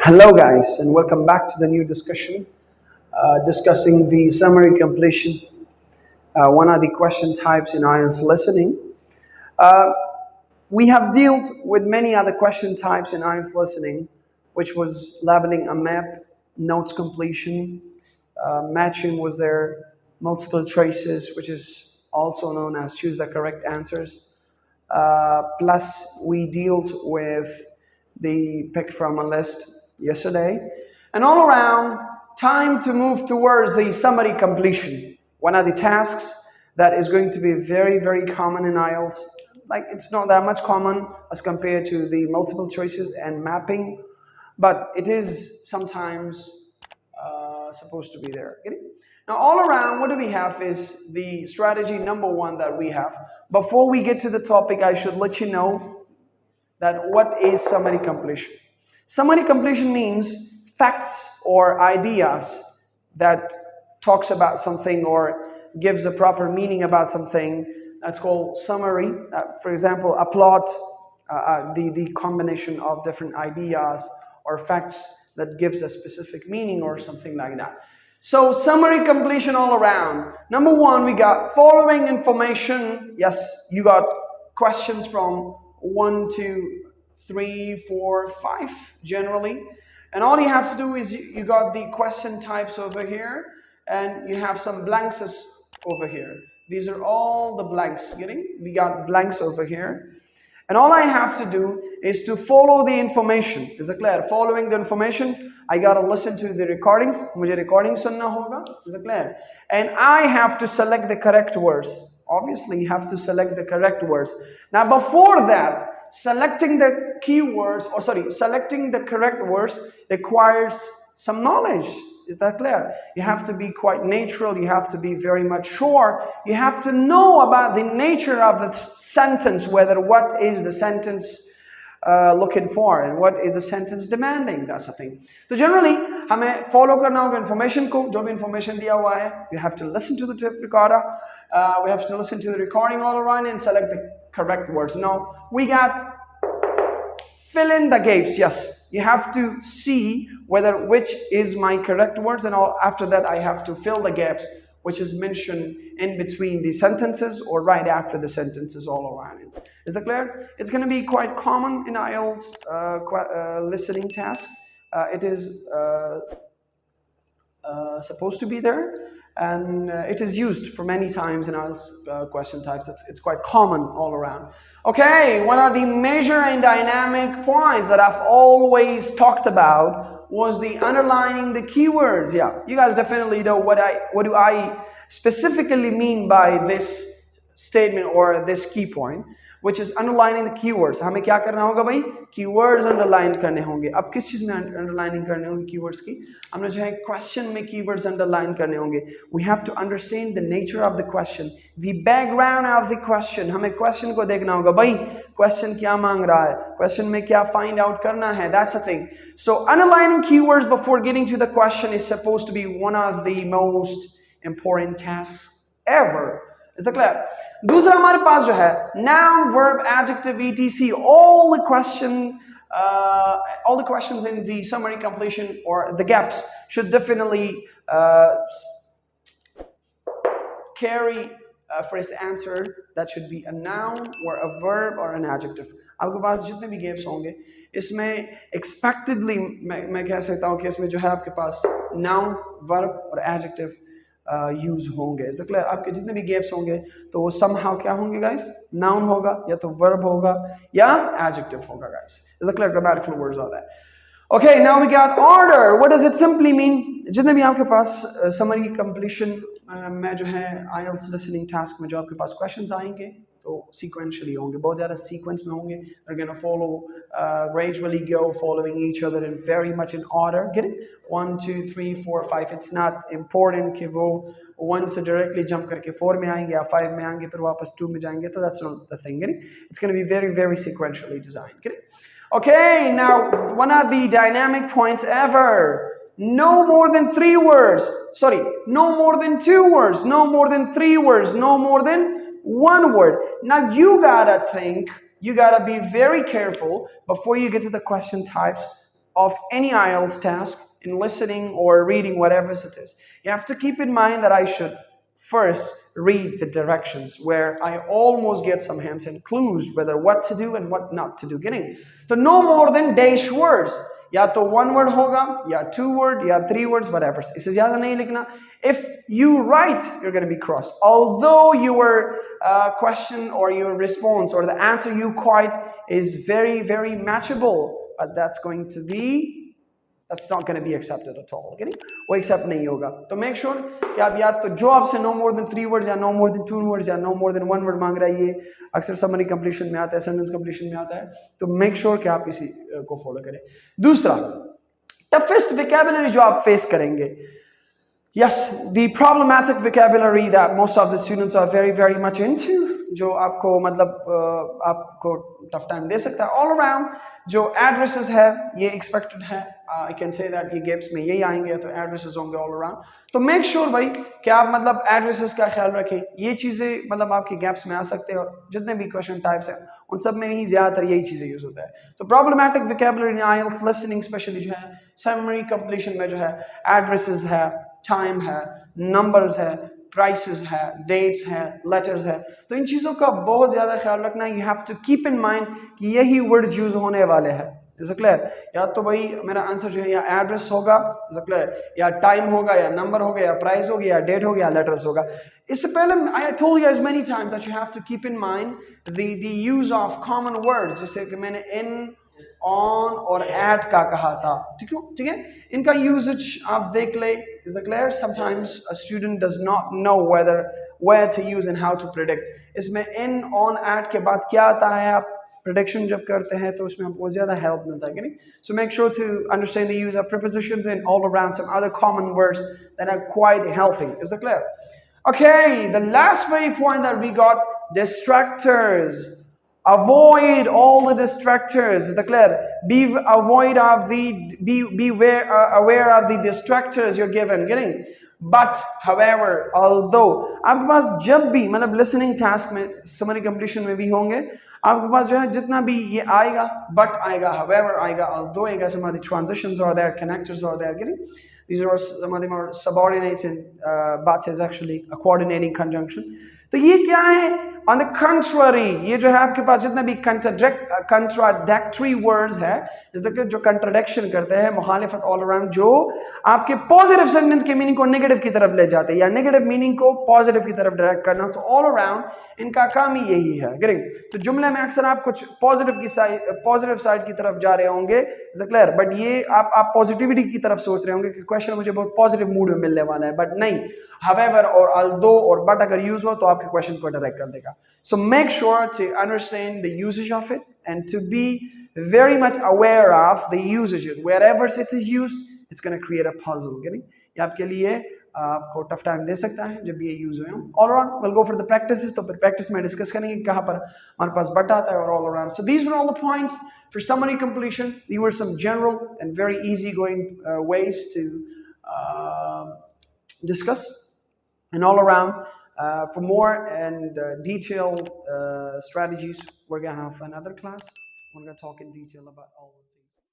Hello guys, and welcome back to the new discussion discussing the summary completion, one of the question types in IELTS listening. Uh, we have dealt with many other question types in IELTS listening, which was labeling a map, notes completion, matching was there, multiple choices, which is also known as choose the correct answers. Plus, we dealt with the pick from a list yesterday. And all around, time to move towards the summary completion. One of the tasks that is going to be very, very common in IELTS. Like, it's not that much common as compared to the multiple choices and mapping, but it is sometimes supposed to be there. Get it? Now, all around, what do we have is the strategy number one that we have. Before we get to the topic, I should let you know that what is summary completion. Summary completion means facts or ideas that talks about something or gives a proper meaning about something. That's called summary. For example, a plot, the combination of different ideas or facts that gives a specific meaning or something like that. So summary completion all around. Number one, we got following information. Yes, you got questions from 1 to 3, 4, 5 generally. And all you have to do is you got the question types over here and you have some blanks over here. These are all the blanks. Getting? We got blanks over here. And all I have to do is to follow the information. Is it clear? Following the information, I gotta listen to the recordings. Mujhe recording sunna hoga. Is it clear? And I have to select the correct words. Obviously, you have to select the correct words. Now, before that, selecting the keywords, selecting the correct words requires some knowledge. Is that clear? You have to be quite natural. You have to be very much sure. You have to know about the nature of the sentence, whether what is the sentence looking for and what is the sentence demanding. That's the thing. So generally, हमें follow करना होगा information को, जो भी information दिया हुआ है. You have to listen to the tape recorder. We have to listen to the recording all around and select the correct words. Now we got fill in the gaps. Yes, you have to see whether which is my correct words, and after that I have to fill the gaps, which is mentioned in between the sentences or right after the sentences all around it. Is that clear? It's going to be quite common in IELTS listening task. It is supposed to be there, and it is used for many times in IELTS question types. It's quite common all around. Okay, one of the major and dynamic points that I've always talked about was the underlining the keywords. Yeah, you guys definitely know what do I specifically mean by this statement or this key point, which is underlining the keywords. हमें क्या करना होगा भाई? Keywords underline करने होंगे. अब किस चीज़ में underlining करने होंगे keywords की? हमने जो है question में keywords underline करने होंगे. We have to understand the nature of the question, the background of the question. हमें question को देखना होगा भाई. Question क्या मांग रहा है? Question में क्या find out करना है? That's the thing. So underlining keywords before getting to the question is supposed to be one of the most important tasks ever. Is that clear? दूसरा हमारे पास जो है noun, verb, adjective, etc. All the questions in the summary completion or the gaps should definitely carry a phrase answer that should be a noun or a verb or an adjective. आपके पास जितने भी gaps होंगे इसमें expectedly मैं कह सकता हूँ कि इसमें जो है आपके पास noun, verb और adjective यूज होंगे. इस क्लियर? आपके जितने भी गैप्स होंगे तो वो somehow क्या होंगे गाइस? नाउन होगा या तो वर्ब होगा या एडजेक्टिव होगा गाइस. इस clear? Grammatical words all that. Okay, now we got order. What does it simply mean? जितने भी आपके पास summary completion में जो है IELTS listening task में जो आपके पास questions आएंगे तो sequentially होंगे, बहुत ज़्यादा sequence में होंगे. They're gonna follow, gradually go following each other and very much in order. Get it? 1, 2, 3, 4, 5. It's not important कि वो 1 से directly jump करके 4 में आएंगे या 5 में आएंगे फिर वापस 2 में जाएंगे. तो that's not the thing. Get it? It's gonna be very, very sequentially designed. Get it? Okay, now one of the dynamic points ever. No more than 3 words. Sorry, no more than 2 words. No more than 3 words. No more than 1 word. Now you gotta think, you gotta be very careful before you get to the question types. of any IELTS task in listening or reading, whatever it is, you have to keep in mind that I should first read the directions where I almost get some hints and clues whether what to do and what not to do. Getting so no more than dash words. या तो one word होगा या two word या three words, whatever. इससे ज़्यादा नहीं लिखना. If you write, you're going to be crossed. Although your question or your response or the answer you quite is very, very matchable, but that's not going to be accepted at all. Okay? वो accept नहीं होगा. तो make sure कि आप या तो जो आपसे no more than 3 words या no more than 2 words या no more than 1 word मांग रहा है, ये अक्सर summary completion में आता है, sentence completion में आता है, तो make sure कि आप इसी को follow करें. दूसरा, toughest vocabulary जो आप face करेंगे. Yes, the problematic vocabulary that most of the students are very, very much into, जो आपको मतलब आपको tough time दे सकता है. All around जो addresses है, ये expected है. I can say that ये gaps में यही आएंगे, तो addresses होंगे all around. तो make sure भाई कि आप मतलब addresses का ख्याल रखें. ये चीज़ें मतलब आपके gaps में आ सकते हैं, और जितने भी question types हैं उन सब में ही ज़्यादातर यही चीज़ें यूज़ होता है. तो problematic vocabulary in IELTS listening especially जो है, summary completion में जो है, addresses है, टाइम है, नंबर्स है, प्राइसेस है, डेट्स है, लेटर्स है, तो इन चीज़ों का बहुत ज़्यादा ख्याल रखना. You have to keep in mind कि यही वर्ड्स यूज होने वाले हैं. Is it clear? या तो भाई मेरा आंसर जो है या एड्रेस होगा, इज इट क्लियर, या टाइम होगा, या नंबर होगा, या प्राइस होगी, या डेट होगी, या लेटर्स होगा. इससे पहले I told you as many times that you have to keep in mind the use of common words, जैसे कि मैंने इन, ऑन और एट का कहा था. ठीक है, इनका यूजेज आप देख ले. Is it clear? Sometimes a student does not know where to use and how to predict. इसमें in, on, at के बाद क्या आता है, आप prediction जब करते हैं तो उसमें आपको ज़्यादा help मिलता है, नहीं? So make sure to understand the use of prepositions and all around some other common words that are quite helping. Is it clear? Okay, the last very point that we got, distractors. Avoid all the distractors. Is that clear? Be aware of the distractors you're given. Getting? But, however, although आपके पास जब भी मतलब listening task में summary completion में भी होंगे, आपके पास जो है जितना भी ये आएगा, but आएगा, however आएगा, although आएगा, some of the transitions are there, connectors are there. Getting? These are some of them are subordinates, and but is actually a coordinating conjunction. तो ये क्या है? On the contrary, ये जो है आपके पास जितने भी contradictory words है, जो contradiction करते हैं, मुखालिफत all around, जो आपके positive sentence के meaning को negative की तरफ ले जाते हैं, या negative meaning को positive की तरफ direct करना. So all around इनका काम ही यही है. Getting? तो जुमले में अक्सर आप कुछ positive side की तरफ जा रहे होंगे, is clear? But ये आप positivity की तरफ सोच रहे होंगे कि question मुझे बहुत positive mood में मिलने वाला है, but नहीं. However और although और but अगर use हो तो आपके question को direct कर देगा. So make sure to understand the usage of it and to be very much aware of the usage. Wherever it is used, it's going to create a puzzle. Getting? ये आपके लिए आपको tough time दे सकता है जब ये use हो. All around, we'll go for the practices. तो फिर practice में discuss करेंगे कहाँ पर हमारे पास but आता है और all around. So these were all the points for summary completion. These were some general and very easy going ways to discuss. And all around, for more and detailed strategies, we're going to have another class. We're going to talk in detail about all of